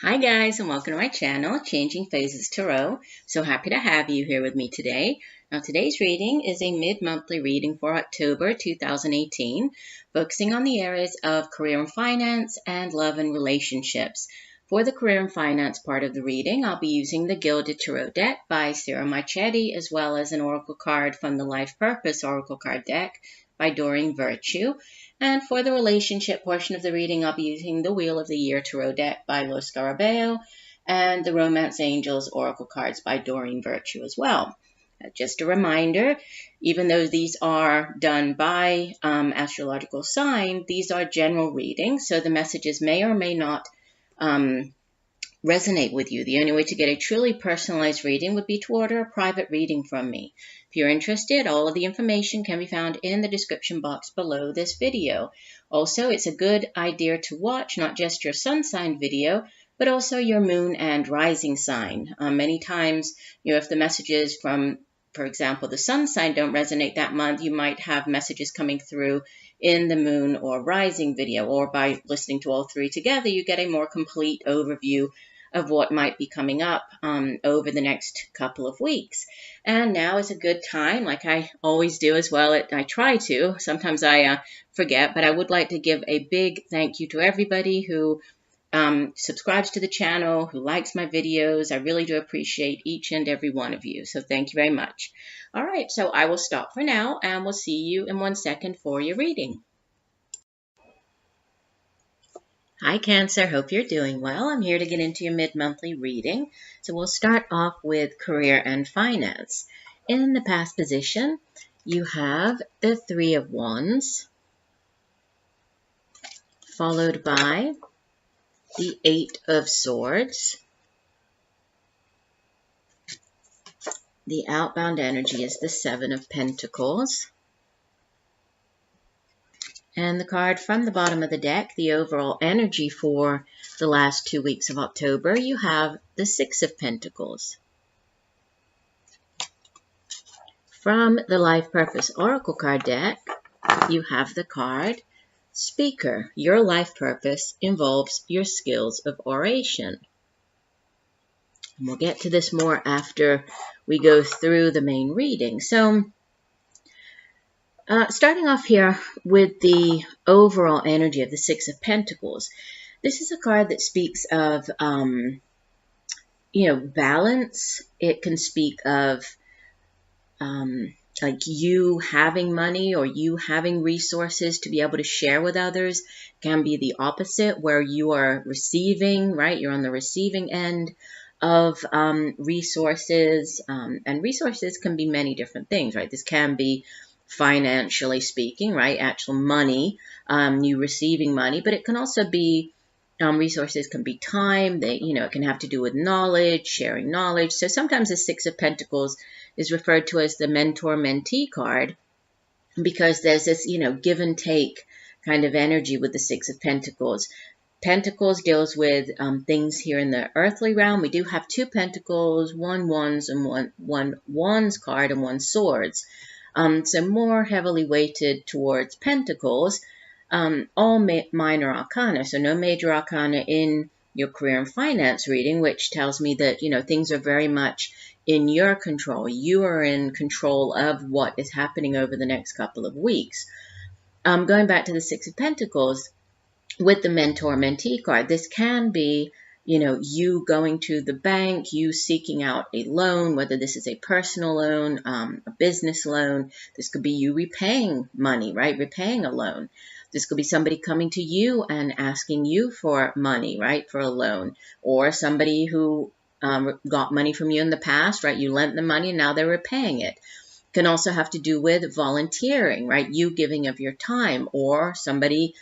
Hi guys, and welcome to my channel, Changing Phases Tarot. So happy to have you here with me today. Now today's reading is a mid-monthly reading for October 2018, focusing on the areas of career and finance and love and relationships. For the career and finance part of the reading, I'll be using the Gilded Tarot deck by Sarah Marchetti, as well as an oracle card from the Life Purpose Oracle Card deck by Doreen Virtue. And for the relationship portion of the reading, I'll be using the Wheel of the Year Tarot deck by Lo Scarabeo and the Romance Angels Oracle cards by Doreen Virtue as well. Just a reminder, even though these are done by astrological sign, these are general readings, so the messages may or may not resonate with you. The only way to get a truly personalized reading would be to order a private reading from me. If you're interested, all of the information can be found in the description box below this video. Also, it's a good idea to watch not just your sun sign video, but also your moon and rising sign. Many times, if the messages from, for example, the sun sign don't resonate that month, you might have messages coming through in the moon or rising video, or by listening to all three together, you get a more complete overview of what might be coming up over the next couple of weeks. And now is a good time, like I always do as well. I try to. Sometimes I forget, but I would like to give a big thank you to everybody who subscribes to the channel, who likes my videos. I really do appreciate each and every one of you. So thank you very much. All right, so I will stop for now, and we'll see you in 1 second for your reading. Hi Cancer, hope you're doing well. I'm here to get into your mid-monthly reading. So we'll start off with career and finance. In the past position, you have the Three of Wands, followed by the Eight of Swords. The outbound energy is the Seven of Pentacles. And the card from the bottom of the deck, the overall energy for the last 2 weeks of October, you have the Six of Pentacles. From the Life Purpose Oracle card deck, you have the card Speaker. Your life purpose involves your skills of oration. And we'll get to this more after we go through the main reading. So, starting off here with the overall energy of the Six of Pentacles, this is a card that speaks of, balance. It can speak of like you having money or you having resources to be able to share with others. It can be the opposite, where you are receiving, right? You're on the receiving end of resources, and resources can be many different things, right? This can be financially speaking, right? Actual money, you receiving money, but it can also be resources can be time. It can have to do with knowledge, sharing knowledge. So sometimes the Six of Pentacles is referred to as the mentor-mentee card, because there's this, give and take kind of energy with the Six of Pentacles. Pentacles deals with things here in the earthly realm. We do have two Pentacles, one Wands and one Wands card and one Swords. So more heavily weighted towards Pentacles, all minor arcana, so no major arcana in your career and finance reading, which tells me that, things are very much in your control. You are in control of what is happening over the next couple of weeks. Going back to the Six of Pentacles, with the mentor-mentee card, this can be, you going to the bank, you seeking out a loan, whether this is a personal loan, a business loan. This could be you repaying money, right? Repaying a loan. This could be somebody coming to you and asking you for money, right? For a loan. Or somebody who got money from you in the past, right? You lent them money and now they're repaying it. Can also have to do with volunteering, right? You giving of your time, or somebody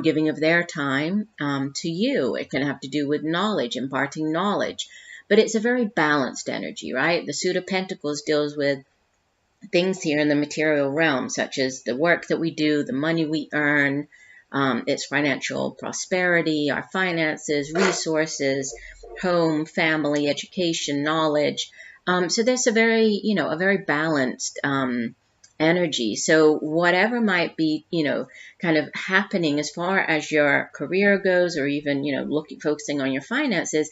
giving of their time to you. It can have to do with knowledge, imparting knowledge. But it's a very balanced energy, right? The Suit of Pentacles deals with things here in the material realm, such as the work that we do, the money we earn, it's financial prosperity, our finances, resources, home, family, education, knowledge. So there's a very, a very balanced energy. So whatever might be, kind of happening as far as your career goes, or even, focusing on your finances,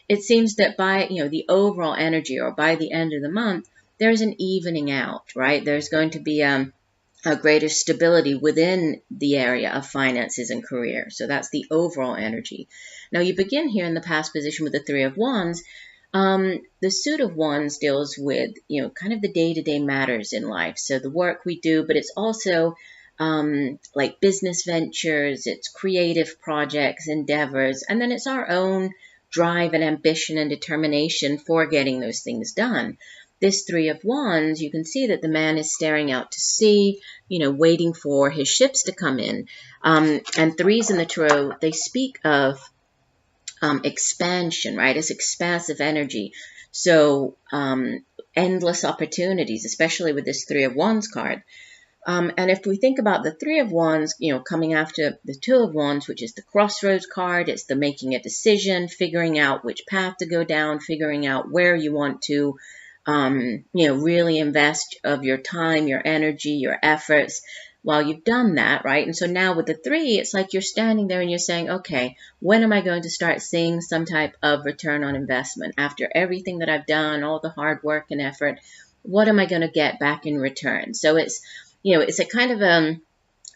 it seems that by, the overall energy, or by the end of the month, there's an evening out, right? There's going to be a greater stability within the area of finances and career. So that's the overall energy. Now you begin here in the past position with the Three of Wands. The Suit of Wands deals with, kind of the day-to-day matters in life. So the work we do, but it's also like business ventures, it's creative projects, endeavors, and then it's our own drive and ambition and determination for getting those things done. This Three of Wands, you can see that the man is staring out to sea, waiting for his ships to come in. And threes in the tarot, they speak of expansion, right? It's expansive energy. So endless opportunities, especially with this Three of Wands card. And if we think about the Three of Wands, coming after the Two of Wands, which is the crossroads card, it's the making a decision, figuring out which path to go down, figuring out where you want to, really invest of your time, your energy, your efforts. Well, you've done that, right? And so now with the three, it's like you're standing there and you're saying, okay, when am I going to start seeing some type of return on investment? After everything that I've done, all the hard work and effort, what am I going to get back in return? So it's, it's a kind of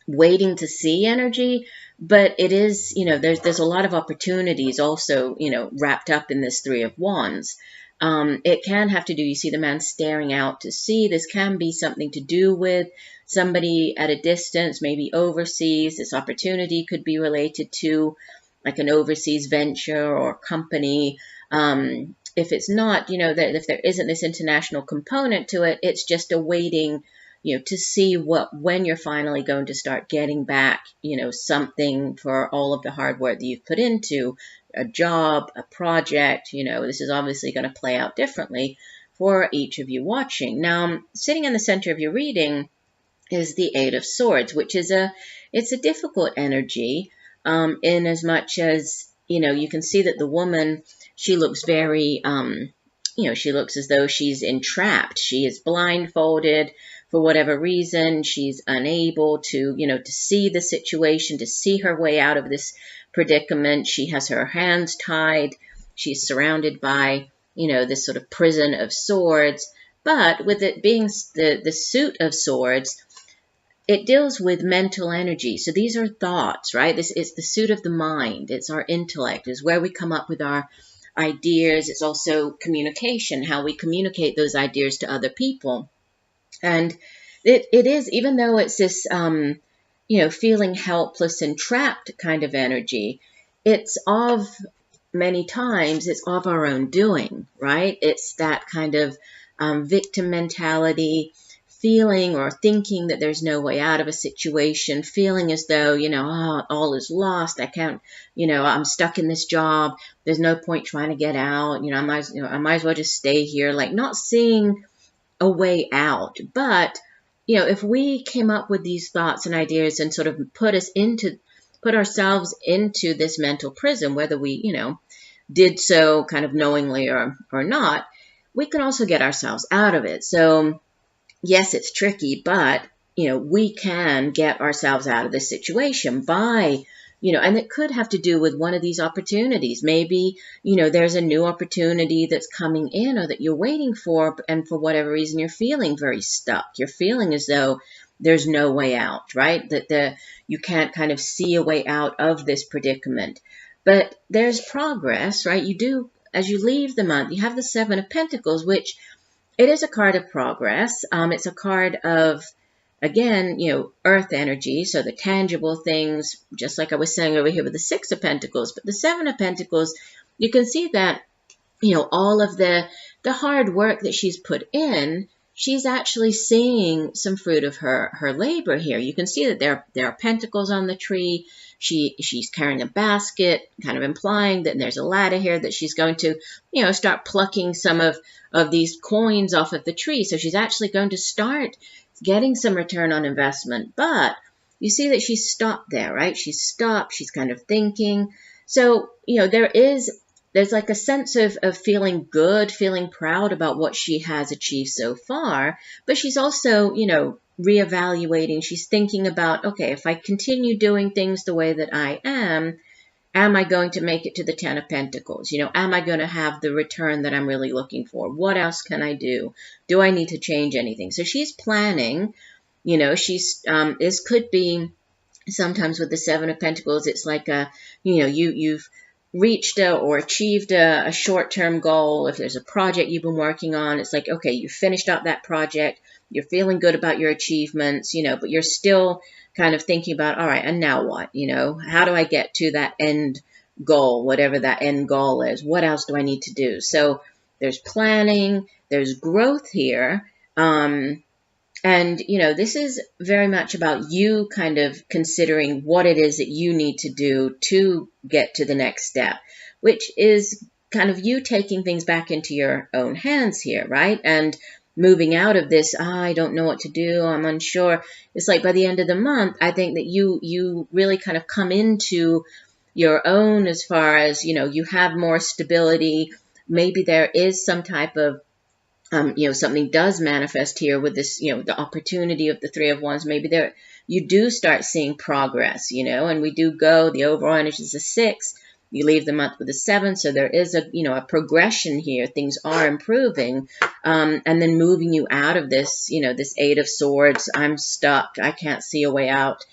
waiting to see energy, but it is, there's a lot of opportunities also, wrapped up in this Three of Wands. It can have to do, you see the man staring out to sea. This can be something to do with somebody at a distance, maybe overseas. This opportunity could be related to like an overseas venture or company. If it's not, that if there isn't this international component to it, it's just a waiting, to see when you're finally going to start getting back, something for all of the hard work that you've put into a job, a project. This is obviously going to play out differently for each of you watching. Now, sitting in the center of your reading is the Eight of Swords, which is it's a difficult energy, in as much as, you can see that the woman, she looks very, she looks as though she's entrapped. She is blindfolded for whatever reason. She's unable to, to see the situation, to see her way out of this predicament. She has her hands tied. She's surrounded by, this sort of prison of swords. But with it being the Suit of Swords, it deals with mental energy. So these are thoughts, right? It's the suit of the mind. It's our intellect. It's where we come up with our ideas. It's also communication, how we communicate those ideas to other people. And it is, even though it's this, feeling helpless and trapped kind of energy, it's of, many times, it's of our own doing, right? It's that kind of victim mentality, feeling or thinking that there's no way out of a situation, feeling as though, all is lost. I can't, I'm stuck in this job. There's no point trying to get out. I might as well just stay here, like not seeing a way out. But, if we came up with these thoughts and ideas and sort of put ourselves into this mental prison, whether we, did so kind of knowingly or not, we can also get ourselves out of it. So yes, it's tricky, but, we can get ourselves out of this situation by, and it could have to do with one of these opportunities. Maybe, there's a new opportunity that's coming in or that you're waiting for, and for whatever reason, you're feeling very stuck. You're feeling as though there's no way out, right? That you can't kind of see a way out of this predicament. But there's progress, right? You do, as you leave the month, you have the Seven of Pentacles, which it is a card of progress. It's a card of, again, earth energy, so the tangible things, just like I was saying over here with the Six of Pentacles. But the Seven of Pentacles, you can see that, all of the hard work that she's put in, she's actually seeing some fruit of her labor here. You can see that there are pentacles on the tree. She's carrying a basket, kind of implying that there's a ladder here that she's going to, start plucking some of these coins off of the tree. So she's actually going to start getting some return on investment. But you see that she's stopped there, right? She's stopped. She's kind of thinking. So, there's like a sense of feeling good, feeling proud about what she has achieved so far. But she's also, reevaluating. She's thinking about, okay, if I continue doing things the way that I am I going to make it to the 10 of Pentacles? You know, am I going to have the return that I'm really looking for? What else can I do? Do I need to change anything? So she's planning, you know, this could be sometimes with the 7 of Pentacles, it's like you've reached or achieved a short-term goal. If there's a project you've been working on, it's like, okay, you finished up that project, you're feeling good about your achievements, you know, but you're still kind of thinking about, all right, and now what? You know, how do I get to that end goal, whatever that end goal is? What else do I need to do? So there's planning, there's growth here. And, you know, this is very much about you kind of considering what it is that you need to do to get to the next step, which is kind of you taking things back into your own hands here, right? And moving out of this, I don't know what to do, I'm unsure. It's like by the end of the month, I think that you really kind of come into your own as far as, you know, you have more stability. Maybe there is some type of you know, something does manifest here with this, you know, the opportunity of the 3 of Wands. Maybe you do start seeing progress, you know, and we do go, the overall energy is a 6. You leave the month with a 7. So there is a progression here. Things are improving. And then moving you out of this, you know, this 8 of Swords, I'm stuck, I can't see a way out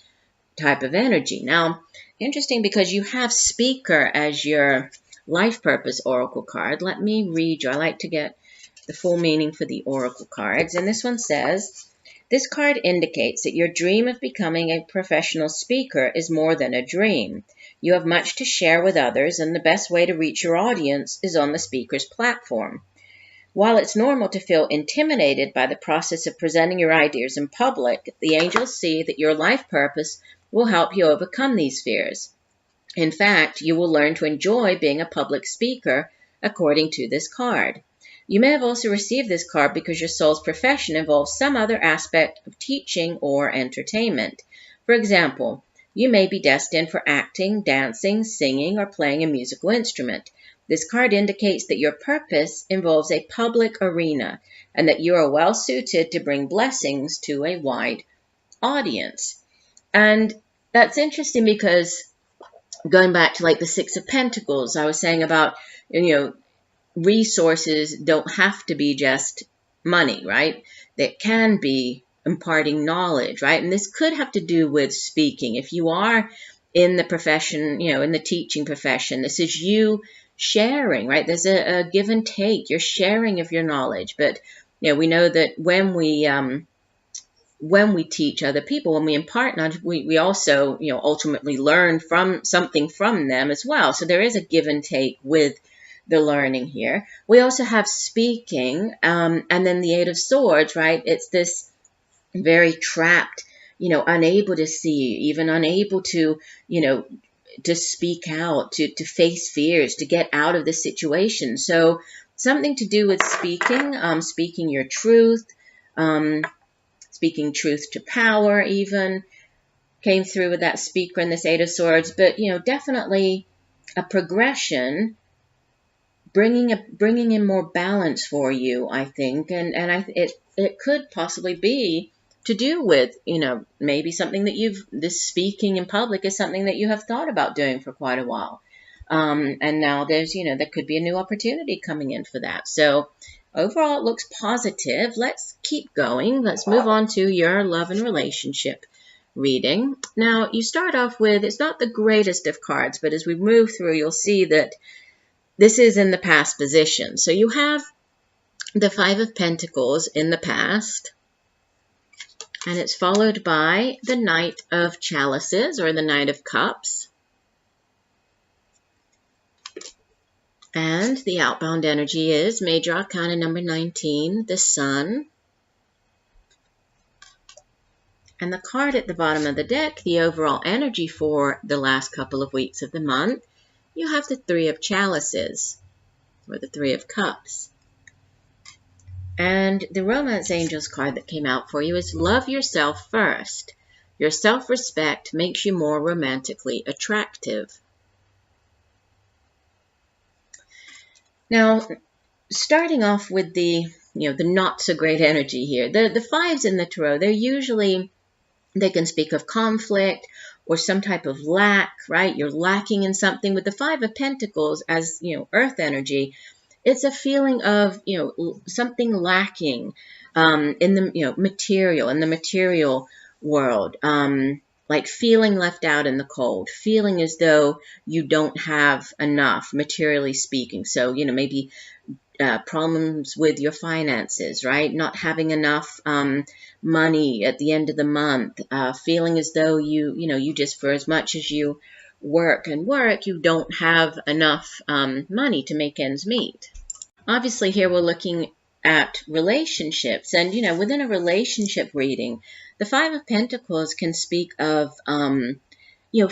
type of energy. Now, interesting because you have Speaker as your life purpose oracle card. Let me read you. I like to get the full meaning for the oracle cards. And this one says, this card indicates that your dream of becoming a professional speaker is more than a dream. You have much to share with others, and the best way to reach your audience is on the speaker's platform. While it's normal to feel intimidated by the process of presenting your ideas in public, the angels see that your life purpose will help you overcome these fears. In fact, you will learn to enjoy being a public speaker, according to this card. You may have also received this card because your soul's profession involves some other aspect of teaching or entertainment. For example, you may be destined for acting, dancing, singing, or playing a musical instrument. This card indicates that your purpose involves a public arena and that you are well suited to bring blessings to a wide audience. And that's interesting because going back to like the 6 of Pentacles, I was saying about, you know, resources don't have to be just money, right? That can be imparting knowledge, right? And this could have to do with speaking. If you are in the profession, you know, in the teaching profession, this is you sharing, right? There's a give and take. You're sharing of your knowledge. But, you know, we know that when we teach other people, when we impart knowledge, we also, you know, ultimately learn from something from them as well. So there is a give and take with the learning here. We also have speaking, and then the 8 of Swords, right? It's this very trapped, you know, unable to see, even unable to, you know, to speak out, to face fears, to get out of the situation. So something to do with speaking, speaking your truth, speaking truth to power even, came through with that speaker and this 8 of Swords. But, you know, definitely a progression, bringing in more balance for you, I think, and it could possibly be to do with, you know, maybe something that this speaking in public is something that you have thought about doing for quite a while, and now there's, you know, there could be a new opportunity coming in for that. So overall, it looks positive. Let's keep going. Let's move on to your love and relationship reading. Now, you start off with, it's not the greatest of cards, but as we move through, you'll see that this is in the past position. So you have the 5 of Pentacles in the past, and it's followed by the Knight of Chalices, or the Knight of Cups. And the outbound energy is Major Arcana number 19, the Sun. And the card at the bottom of the deck, the overall energy for the last couple of weeks of the month, you have the 3 of Chalices, or the 3 of Cups. And the Romance Angels card that came out for you is Love Yourself First. Your self-respect makes you more romantically attractive. Now, starting off with the the not so great energy here. The fives in the tarot, they can speak of conflict or some type of lack, right? You're lacking in something. With the Five of Pentacles as, earth energy, it's a feeling of, something lacking in the, in the material world. Like feeling left out in the cold, feeling as though you don't have enough, materially speaking. So, maybe problems with your finances, right? Not having enough money at the end of the month, feeling as though you just, for as much as you work and work, you don't have enough money to make ends meet. Obviously, here we're looking at relationships, and within a relationship reading, the Five of Pentacles can speak of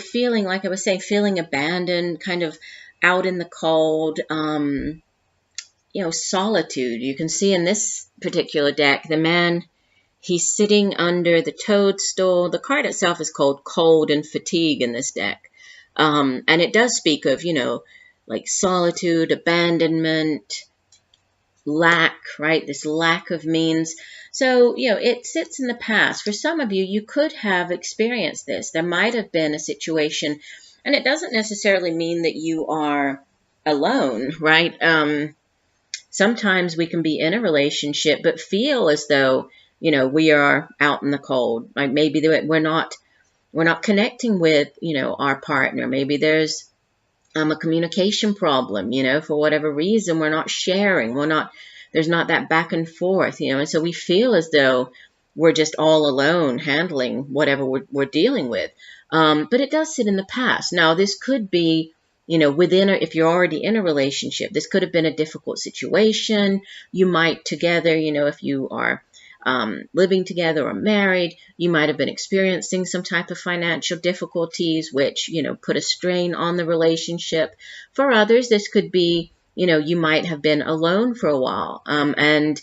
feeling, like I was saying, feeling abandoned, kind of out in the cold, solitude. You can see in this particular deck, the man, he's sitting under the toadstool. The card itself is called Cold and Fatigue in this deck. And it does speak of, like solitude, abandonment, lack, right? This lack of means. So, it sits in the past. For some of you, you could have experienced this. There might have been a situation, and it doesn't necessarily mean that you are alone, right? Sometimes we can be in a relationship but feel as though, we are out in the cold. Like maybe we're not connecting with, our partner. Maybe there's a communication problem, for whatever reason, we're not sharing. There's not that back and forth, and so we feel as though we're just all alone handling whatever we're dealing with. But it does sit in the past. Now, this could be, if you're already in a relationship, this could have been a difficult situation. You might together, if you are living together or married, you might have been experiencing some type of financial difficulties, which, put a strain on the relationship. For others, this could be, you might have been alone for a while. And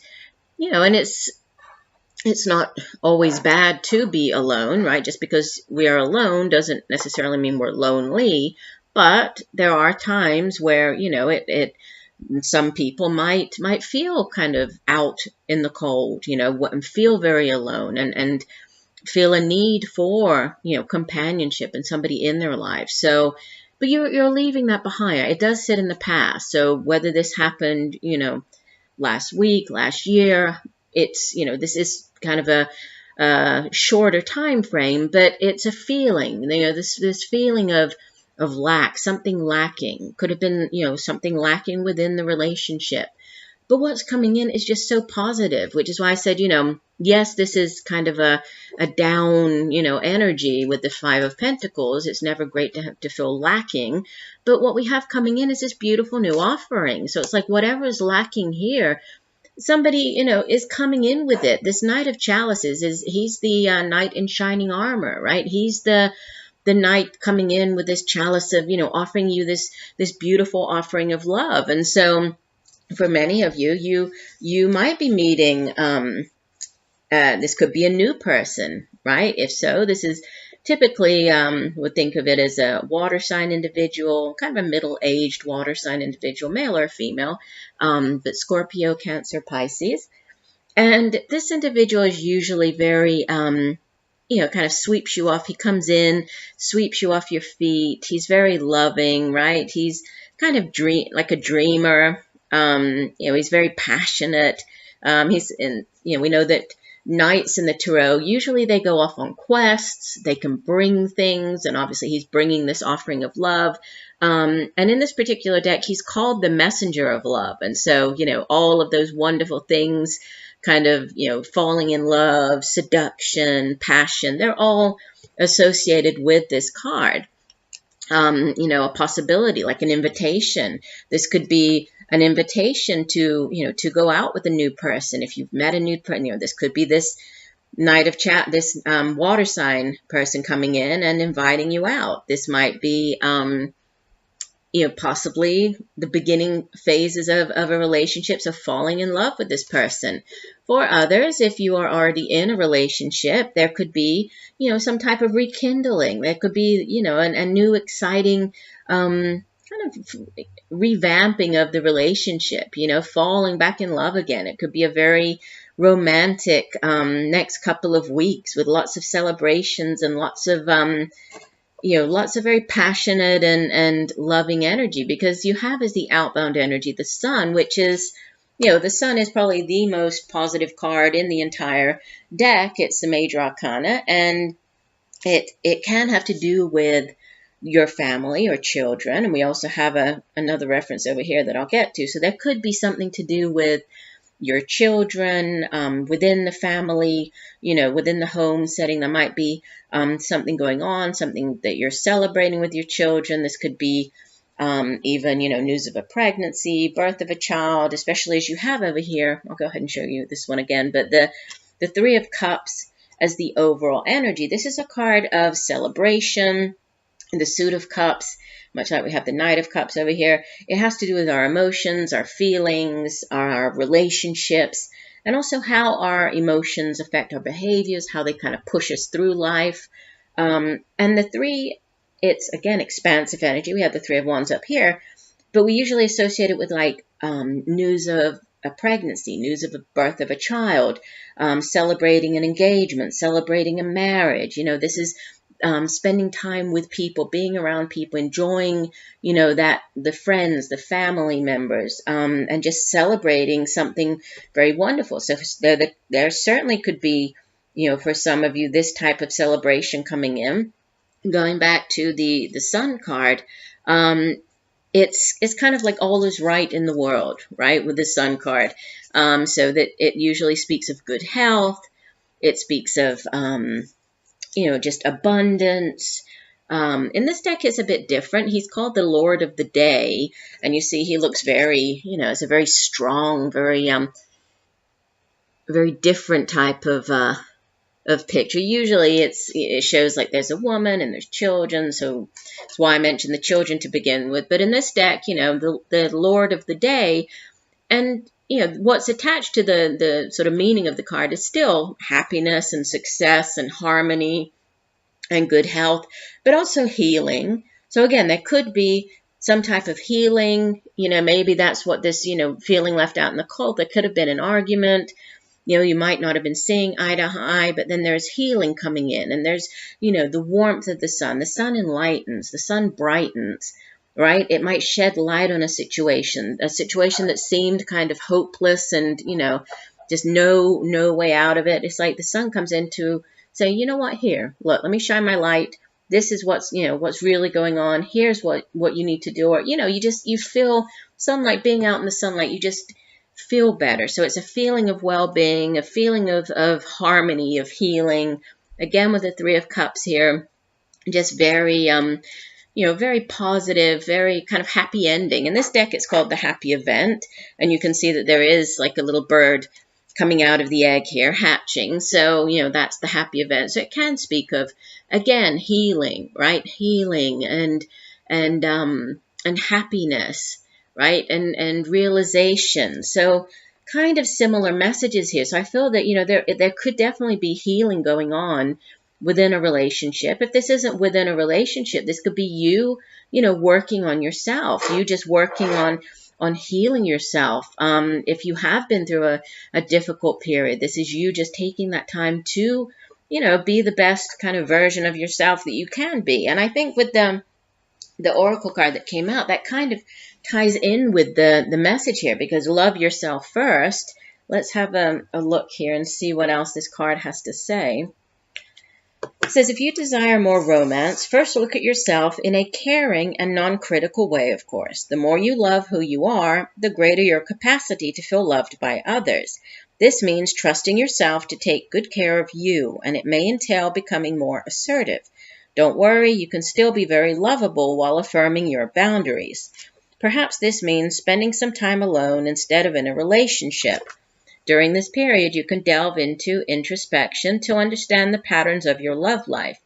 it's not always bad to be alone, right? Just because we are alone doesn't necessarily mean we're lonely. But there are times where, some people might feel kind of out in the cold, and feel very alone and feel a need for, companionship and somebody in their life. So, but you're leaving that behind. It does sit in the past. So whether this happened, last week, last year, it's, this is kind of a shorter time frame, but it's a feeling, this feeling of lack, something lacking. Could have been, something lacking within the relationship. But what's coming in is just so positive, which is why I said, yes, this is kind of a down, energy with the Five of Pentacles. It's never great to feel lacking. But what we have coming in is this beautiful new offering. So it's like whatever is lacking here, somebody, is coming in with it. This Knight of Chalices, he's the knight in shining armor, right? He's the knight coming in with this chalice of, offering you this beautiful offering of love. And so for many of you, you might be meeting, this could be a new person, right? If so, this is typically, would think of it as a water sign individual, kind of a middle-aged water sign individual, male or female, but Scorpio, Cancer, Pisces. And this individual is usually very, kind of sweeps you off. He comes in, sweeps you off your feet. He's very loving, right? He's kind of like a dreamer. He's very passionate. We know that knights in the tarot, usually they go off on quests. They can bring things, and obviously he's bringing this offering of love. And in this particular deck, he's called the messenger of love. And so, all of those wonderful things, kind of, falling in love, seduction, passion, they're all associated with this card. A possibility, like an invitation. This could be an invitation to, to go out with a new person. If you've met a new person, this could be this Knight of this water sign person coming in and inviting you out. This might be, possibly the beginning phases of a relationship, so falling in love with this person. For others, if you are already in a relationship, there could be, some type of rekindling. There could be, a new exciting kind kind of revamping of the relationship, falling back in love again. It could be a very romantic next couple of weeks with lots of celebrations and lots of very passionate and loving energy, because you have as the outbound energy the sun, which is, the sun is probably the most positive card in the entire deck. It's the major arcana, and it can have to do with your family or children. And we also have another reference over here that I'll get to. So there could be something to do with your children, within the family, within the home setting. There might be something going on, something that you're celebrating with your children. This could be even, news of a pregnancy, birth of a child, especially as you have over here. I'll go ahead and show you this one again. But the Three of Cups as the overall energy. This is a card of celebration. The Suit of Cups, much like we have the Knight of Cups over here, it has to do with our emotions, our feelings, our relationships, and also how our emotions affect our behaviors, how they kind of push us through life. And the three, it's, again, expansive energy. We have the Three of Wands up here, but we usually associate it with, like, news of a pregnancy, news of a birth of a child, celebrating an engagement, celebrating a marriage. This is spending time with people, being around people, enjoying, that the friends, the family members, and just celebrating something very wonderful. So there certainly could be, for some of you, this type of celebration coming in. Going back to the Sun card, it's kind of like all is right in the world, right, with the Sun card. So that it usually speaks of good health. It speaks of just abundance. In this deck, it's a bit different. He's called the Lord of the Day, and you see he looks very, it's a very strong, very different type of picture. Usually, it shows like there's a woman and there's children, so that's why I mentioned the children to begin with. But in this deck, the Lord of the Day, and what's attached to the sort of meaning of the card is still happiness and success and harmony and good health, but also healing. So again, there could be some type of healing. Maybe that's what this, feeling left out in the cold. There could have been an argument. You might not have been seeing eye to eye, but then there's healing coming in, and there's, the warmth of the sun. The sun enlightens, the sun brightens. Right? It might shed light on a situation that seemed kind of hopeless and, just no way out of it. It's like the sun comes in to say, you know what, here, look, let me shine my light. This is what's really going on. Here's what you need to do. Or, you feel sunlight, being out in the sunlight, you just feel better. So it's a feeling of well-being, a feeling of harmony, of healing. Again, with the Three of Cups here, just very, very positive, very kind of happy ending. In this deck, it's called the Happy Event. And you can see that there is like a little bird coming out of the egg here, hatching. So, that's the happy event. So it can speak of, again, healing, right? Healing and happiness, right? And realization. So kind of similar messages here. So I feel that, there could definitely be healing going on within a relationship. If this isn't within a relationship, this could be you, working on yourself, you just working on healing yourself. If you have been through a difficult period, this is you just taking that time to, be the best kind of version of yourself that you can be. And I think with the Oracle card that came out, that kind of ties in with the message here, because love yourself first. Let's have a look here and see what else this card has to say. It says, if you desire more romance, first look at yourself in a caring and non-critical way, of course. The more you love who you are, the greater your capacity to feel loved by others. This means trusting yourself to take good care of you, and it may entail becoming more assertive. Don't worry, you can still be very lovable while affirming your boundaries. Perhaps this means spending some time alone instead of in a relationship. During this period, you can delve into introspection to understand the patterns of your love life.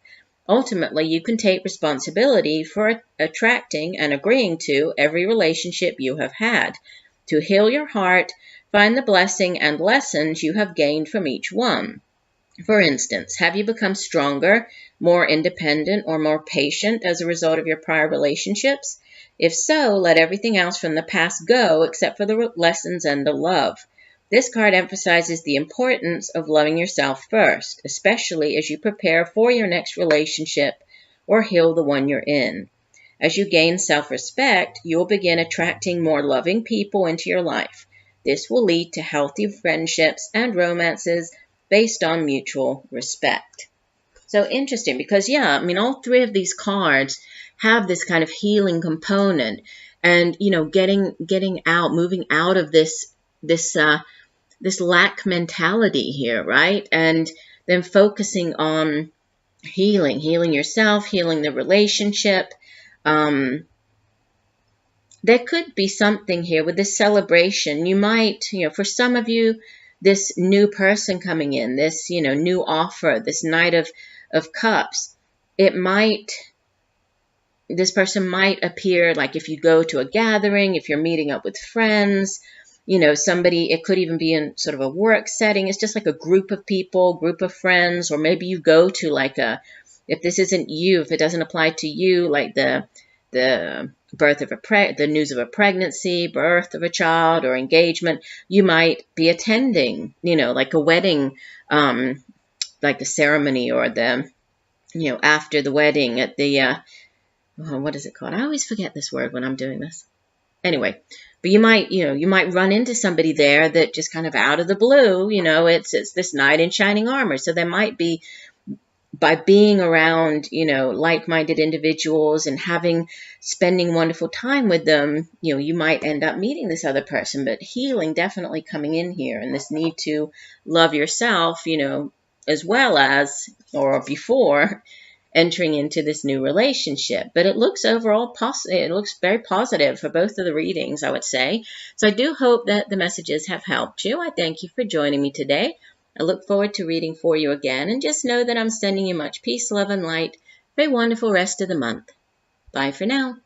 Ultimately, you can take responsibility for attracting and agreeing to every relationship you have had. To heal your heart, find the blessing and lessons you have gained from each one. For instance, have you become stronger, more independent, or more patient as a result of your prior relationships? If so, let everything else from the past go except for the lessons and the love. This card emphasizes the importance of loving yourself first, especially as you prepare for your next relationship or heal the one you're in. As you gain self-respect, you'll begin attracting more loving people into your life. This will lead to healthy friendships and romances based on mutual respect. So interesting because, yeah, I mean, all three of these cards have this kind of healing component and, you know, getting out, moving out of this lack mentality here, right? And then focusing on healing yourself, healing the relationship. There could be something here with this celebration. You might, you know, for some of you, this new person coming in, this, you know, new offer, this Knight of Cups, this person might appear like if you go to a gathering, if you're meeting up with friends, you know, somebody, it could even be in sort of a work setting. It's just like a group of people, group of friends, or maybe you go to like if this isn't you, if it doesn't apply to you, like the birth of the news of a pregnancy, birth of a child, or engagement, you might be attending, you know, like a wedding, like the ceremony or the, you know, after the wedding at the, what is it called? I always forget this word when I'm doing this. Anyway, but you might run into somebody there that just kind of out of the blue, you know, it's this knight in shining armor. So there might be, by being around, you know, like-minded individuals and spending wonderful time with them, you know, you might end up meeting this other person, but healing definitely coming in here, and this need to love yourself, you know, as well as, or before, entering into this new relationship. But it looks overall it looks very positive for both of the readings, I would say. So I do hope that the messages have helped you. I thank you for joining me today. I look forward to reading for you again, and just know that I'm sending you much peace, love, and light for a wonderful rest of the month. Bye for now.